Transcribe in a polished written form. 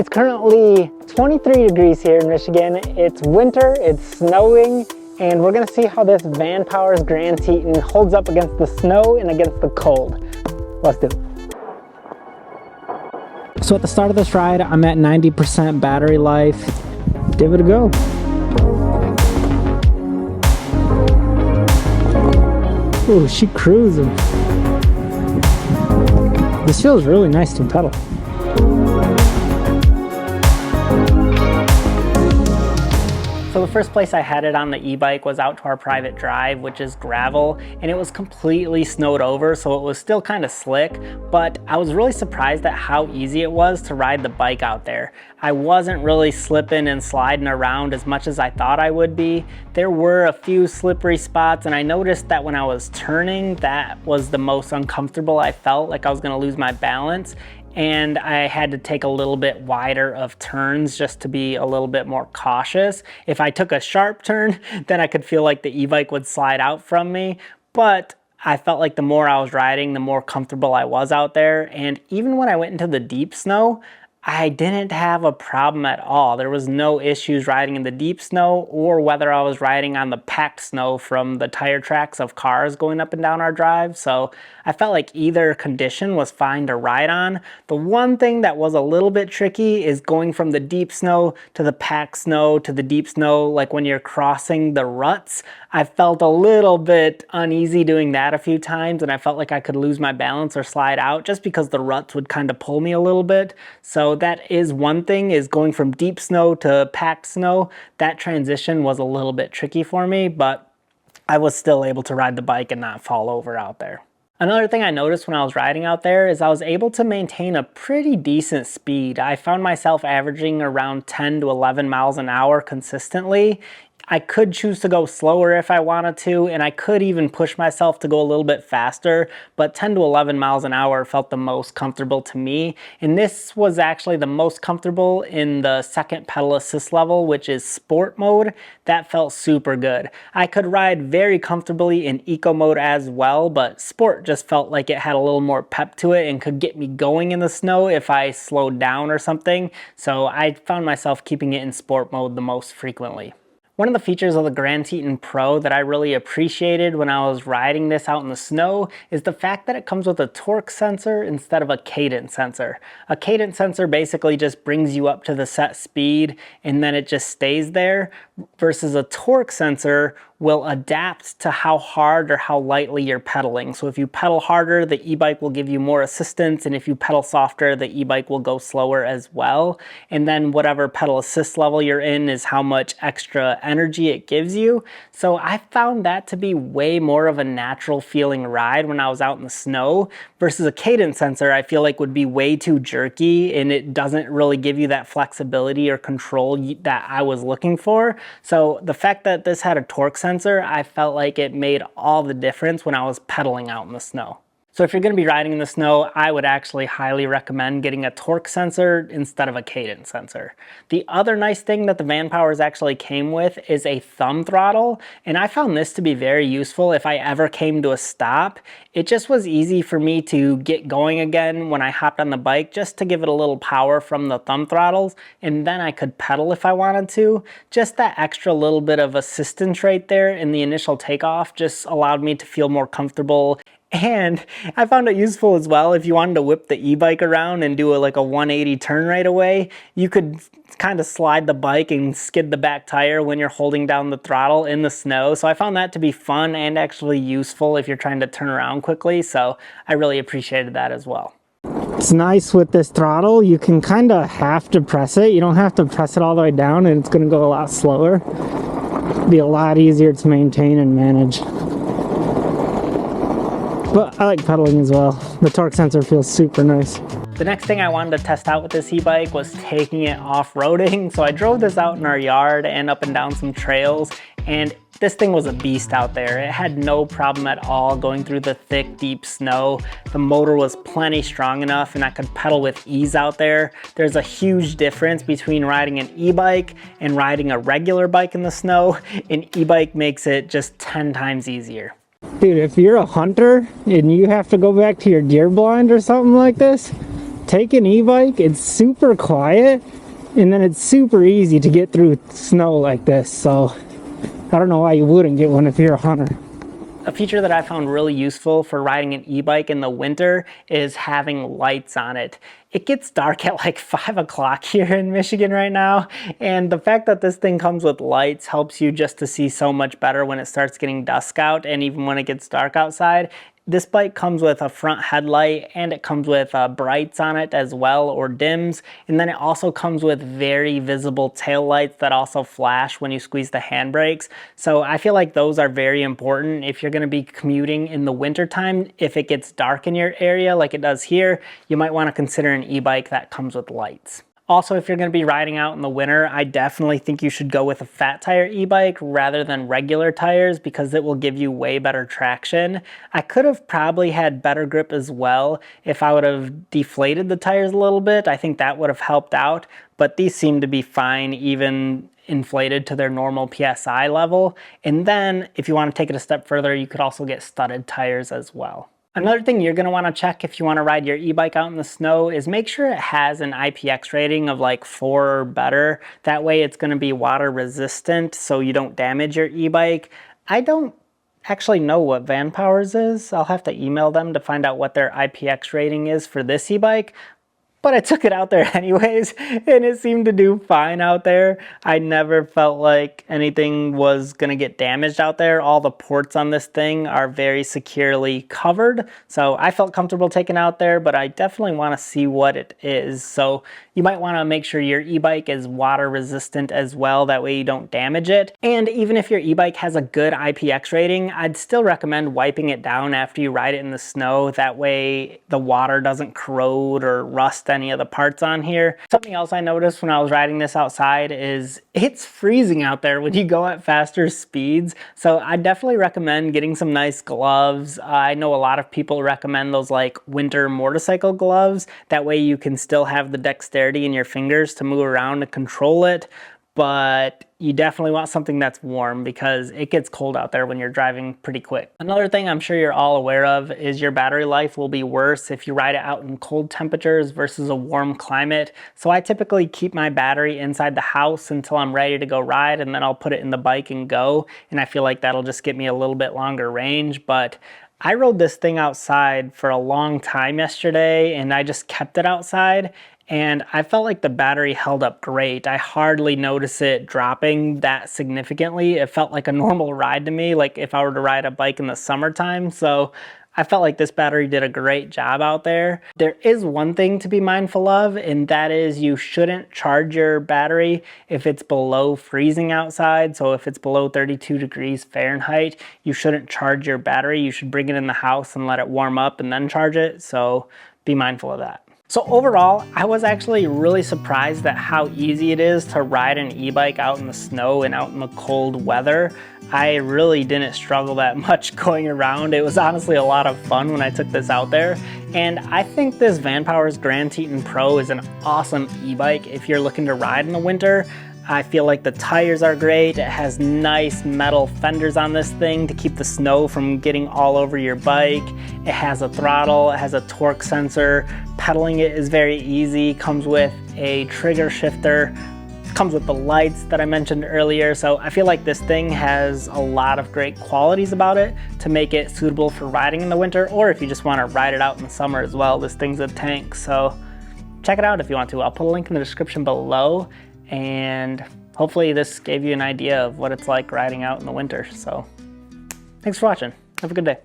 It's currently 23 degrees here in Michigan. It's winter, it's snowing, and we're gonna see how this Vanpowers Grand Teton holds up against the snow and against the cold. Let's do it. So at the start of this ride, I'm at 90% battery life. Give it a go. Ooh, she cruising. This feels really nice to pedal. So the first place I headed on the e-bike was out to our private drive, which is gravel, and it was completely snowed over, so it was still kind of slick, but I was really surprised at how easy it was to ride the bike out there. I wasn't really slipping and sliding around as much as I thought I would be. There were a few slippery spots, and I noticed that when I was turning, that was the most uncomfortable I felt, like I was gonna lose my balance. And I had to take a little bit wider of turns just to be a little bit more cautious. If I took a sharp turn, then I could feel like the e-bike would slide out from me. But I felt like the more I was riding, the more comfortable I was out there. And even when I went into the deep snow, I didn't have a problem at all. There was no issues riding in the deep snow or whether I was riding on the packed snow from the tire tracks of cars going up and down our drive. So I felt like either condition was fine to ride on. The one thing that was a little bit tricky is going from the deep snow to the packed snow to the deep snow, like when you're crossing the ruts. I felt a little bit uneasy doing that a few times, and I felt like I could lose my balance or slide out just because the ruts would kind of pull me a little bit. So that is one thing, is going from deep snow to packed snow. That transition was a little bit tricky for me, but I was still able to ride the bike and not fall over out there. Another thing I noticed when I was riding out there is I was able to maintain a pretty decent speed. I found myself averaging around 10 to 11 miles an hour consistently. I could choose to go slower if I wanted to, and I could even push myself to go a little bit faster, but 10 to 11 miles an hour felt the most comfortable to me. And this was actually the most comfortable in the second pedal assist level, which is sport mode. That felt super good. I could ride very comfortably in eco mode as well, but sport just felt like it had a little more pep to it and could get me going in the snow if I slowed down or something. So I found myself keeping it in sport mode the most frequently. One of the features of the Grand Teton Pro that I really appreciated when I was riding this out in the snow is the fact that it comes with a torque sensor instead of a cadence sensor. A cadence sensor basically just brings you up to the set speed and then it just stays there, versus a torque sensor will adapt to how hard or how lightly you're pedaling. So if you pedal harder, the e-bike will give you more assistance, and if you pedal softer, the e-bike will go slower as well. And then whatever pedal assist level you're in is how much extra energy it gives you. So I found that to be way more of a natural feeling ride when I was out in the snow, versus a cadence sensor I feel like would be way too jerky, and it doesn't really give you that flexibility or control that I was looking for. So the fact that this had a torque sensor, I felt like it made all the difference when I was pedaling out in the snow. So if you're going to be riding in the snow, I would actually highly recommend getting a torque sensor instead of a cadence sensor. The other nice thing that the Vanpowers actually came with is a thumb throttle, and I found this to be very useful if I ever came to a stop. It just was easy for me to get going again when I hopped on the bike, just to give it a little power from the thumb throttles, and then I could pedal if I wanted to. Just that extra little bit of assistance right there in the initial takeoff just allowed me to feel more comfortable. And I found it useful as well if you wanted to whip the e-bike around and do like a 180 turn right away. You could kind of slide the bike and skid the back tire when you're holding down the throttle in the snow. So I found that to be fun and actually useful if you're trying to turn around quickly. So I really appreciated that as well. It's nice with this throttle, you can kind of have to press it. You don't have to press it all the way down, and it's going to go a lot slower. It'll be a lot easier to maintain and manage. But I like pedaling as well. The torque sensor feels super nice. The next thing I wanted to test out with this e-bike was taking it off-roading. So I drove this out in our yard and up and down some trails, and this thing was a beast out there. It had no problem at all going through the thick, deep snow. The motor was plenty strong enough and I could pedal with ease out there. There's a huge difference between riding an e-bike and riding a regular bike in the snow. An e-bike makes it just 10 times easier. Dude, if you're a hunter and you have to go back to your deer blind or something like this, take an e-bike, it's super quiet, and then it's super easy to get through snow like this. So I don't know why you wouldn't get one if you're a hunter. A feature that I found really useful for riding an e-bike in the winter is having lights on it. It gets dark at like 5 o'clock here in Michigan right now, and the fact that this thing comes with lights helps you just to see so much better when it starts getting dusk out and even when it gets dark outside. This bike comes with a front headlight and it comes with brights on it as well, or dims, and then it also comes with very visible tail lights that also flash when you squeeze the handbrakes. So I feel like those are very important if you're going to be commuting in the winter time. If it gets dark in your area like it does here, you might want to consider an e-bike that comes with lights. Also, if you're going to be riding out in the winter, I definitely think you should go with a fat tire e-bike rather than regular tires because it will give you way better traction. I could have probably had better grip as well if I would have deflated the tires a little bit. I think that would have helped out, but these seem to be fine even inflated to their normal PSI level. And then if you want to take it a step further, you could also get studded tires as well. Another thing you're going to want to check if you want to ride your e-bike out in the snow is make sure it has an IPX rating of like 4 or better. That way it's going to be water resistant so you don't damage your e-bike. I don't actually know what Vanpowers is. I'll have to email them to find out what their IPX rating is for this e-bike. But I took it out there anyways, and it seemed to do fine out there. I never felt like anything was gonna get damaged out there. All the ports on this thing are very securely covered, so I felt comfortable taking it out there, but I definitely wanna see what it is. So you might wanna make sure your e-bike is water resistant as well, that way you don't damage it. And even if your e-bike has a good IPX rating, I'd still recommend wiping it down after you ride it in the snow. That way the water doesn't corrode or rust any of the parts on here. Something else I noticed when I was riding this outside is it's freezing out there when you go at faster speeds. So I definitely recommend getting some nice gloves. I know a lot of people recommend those like winter motorcycle gloves. That way you can still have the dexterity in your fingers to move around and control it. But you definitely want something that's warm because it gets cold out there when you're driving pretty quick. Another thing I'm sure you're all aware of is your battery life will be worse if you ride it out in cold temperatures versus a warm climate. So I typically keep my battery inside the house until I'm ready to go ride, and then I'll put it in the bike and go. And I feel like that'll just get me a little bit longer range. But I rode this thing outside for a long time yesterday, and I just kept it outside. And I felt like the battery held up great. I hardly noticed it dropping that significantly. It felt like a normal ride to me, like if I were to ride a bike in the summertime. So I felt like this battery did a great job out there. There is one thing to be mindful of, and that is you shouldn't charge your battery if it's below freezing outside. So if it's below 32 degrees Fahrenheit, you shouldn't charge your battery. You should bring it in the house and let it warm up and then charge it. So be mindful of that. So overall, I was actually really surprised at how easy it is to ride an e-bike out in the snow and out in the cold weather. I really didn't struggle that much going around. It was honestly a lot of fun when I took this out there. And I think this Vanpowers Grand Teton Pro is an awesome e-bike if you're looking to ride in the winter. I feel like the tires are great. It has nice metal fenders on this thing to keep the snow from getting all over your bike. It has a throttle, it has a torque sensor. Pedaling it is very easy. Comes with a trigger shifter. Comes with the lights that I mentioned earlier. So I feel like this thing has a lot of great qualities about it to make it suitable for riding in the winter, or if you just want to ride it out in the summer as well. This thing's a tank. So check it out if you want to. I'll put a link in the description below. And hopefully this gave you an idea of what it's like riding out in the winter. So thanks for watching. Have a good day.